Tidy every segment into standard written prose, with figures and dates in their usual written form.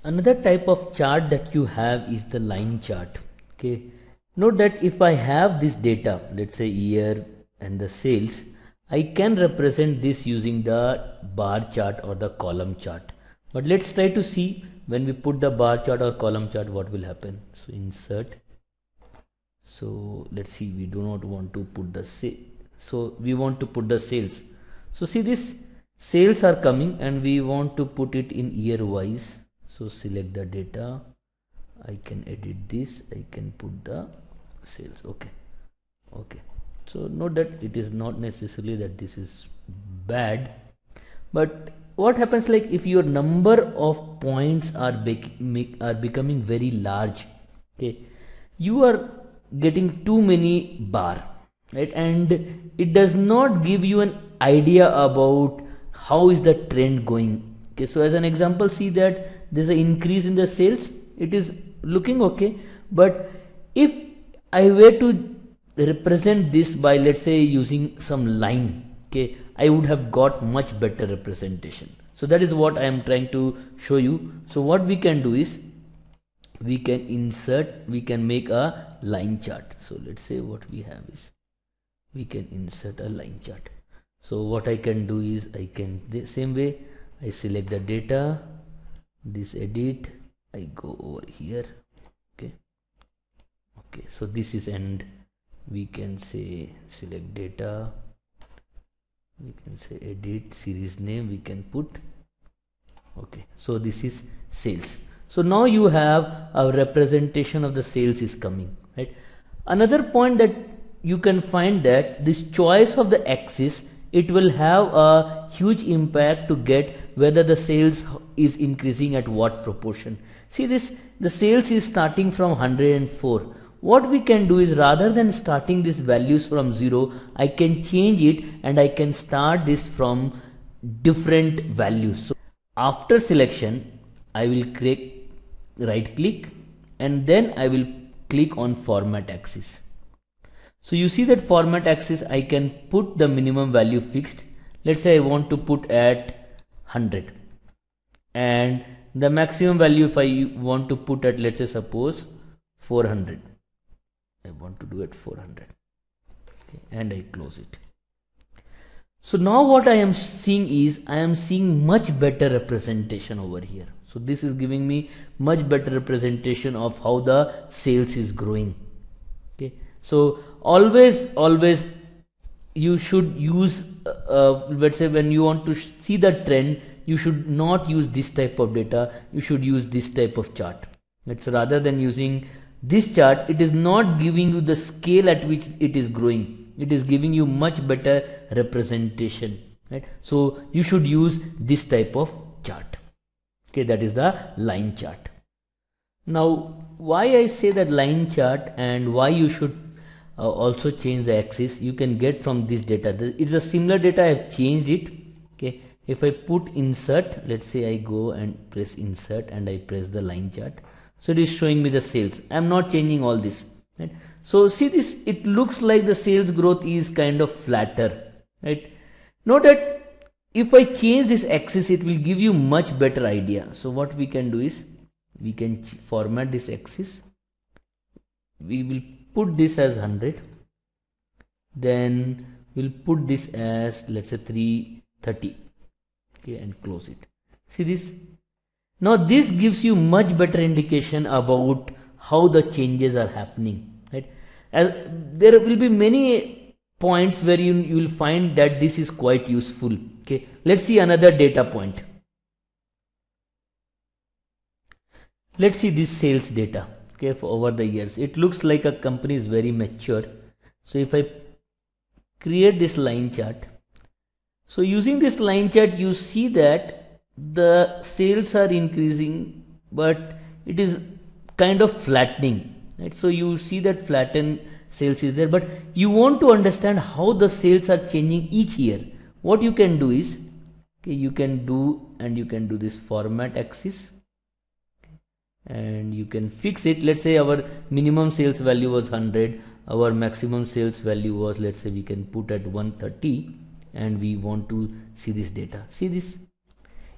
Another type of chart that you have is the line chart. Okay, note that if I have this data, let's say year and the sales, I can represent this using the bar chart or the column chart. But let's try to see when we put the bar chart or column chart what will happen. So insert. So let's see, we do not want to put the so we want to put the sales. So see, this sales are coming and we want to put it in year wise. So select the data, I can edit this, I can put the sales. Okay, so note that it is not necessarily that this is bad, but what happens, like if your number of points are becoming very large, okay, you are getting too many bar, right, and it does not give you an idea about how is the trend going. Okay, so as an example, see that there's an increase in the sales, it is looking okay, but if I were to represent this by, let's say, using some line, okay, I would have got much better representation. So that is what I am trying to show you. So what we can do is we can insert, we can make a line chart. So let's say what we have is we can insert a line chart. So what I can do is I can, the same way, I select the data, this edit, I go over here. Okay, so this is, and we can say select data, we can say edit, series name we can put. Okay, so this is sales. So now you have a representation of the sales is coming, right? Another point that you can find that this choice of the axis, it will have a huge impact to get whether the sales is increasing at what proportion. See this, the sales is starting from 104. What we can do is, rather than starting these values from 0, I can change it and I can start this from different values. So after selection, I will right click and then I will click on format axis. So you see that format axis, I can put the minimum value fixed. Let's say I want to put at 100, and the maximum value if I want to put at, let's say, suppose 400. I want to do it 400. Okay, and I close it. So now what I am seeing is, I am seeing much better representation over here. So this is giving me much better representation of how the sales is growing. Okay, so always you should use let's say when you want to see the trend, you should not use this type of data, you should use this type of chart. It's rather than using this chart, it is not giving you the scale at which it is growing, it is giving you much better representation, right? So you should use this type of chart. Okay, that is the line chart. Now why I say that line chart and why you should also change the axis, you can get from this data. It's a similar data, I have changed it. Okay, if I put insert, let's say I go and press insert and I press the line chart, so it is showing me the sales. I am not changing all this, right? So see this, it looks like the sales growth is kind of flatter, right? Note that if I change this axis, it will give you much better idea. So what we can do is we can format this axis, we will put this as 100, then we'll put this as, let's say, 330. Okay, and close it. See this, now this gives you much better indication about how the changes are happening, right? As there will be many points where you will find that this is quite useful. Okay, let's see another data point. Let's see this sales data. Okay, for over the years, it looks like a company is very mature. So if I create this line chart, so using this line chart, you see that the sales are increasing, but it is kind of flattening, right? So you see that flatten sales is there, but you want to understand how the sales are changing each year. What you can do is, okay, you can do this format axis, and you can fix it. Let's say our minimum sales value was 100, our maximum sales value was, let's say, we can put at 130, and we want to see this data. See this,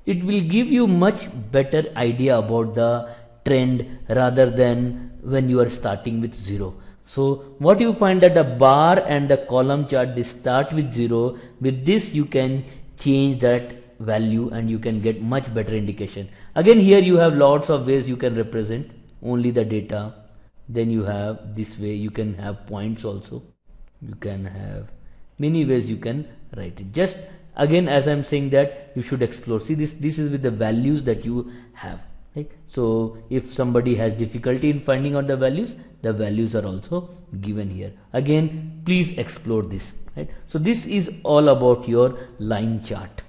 it will give you much better idea about the trend rather than when you are starting with 0. So what you find that the bar and the column chart, they start with 0. With this you can change that value and you can get much better indication. Again, here you have lots of ways you can represent only the data. Then you have this way, you can have points also, you can have many ways you can write it. Just again, as I'm saying that you should explore. See this is with the values that you have, right? So if somebody has difficulty in finding out the values are also given here. Again, please explore this, right? So this is all about your line chart.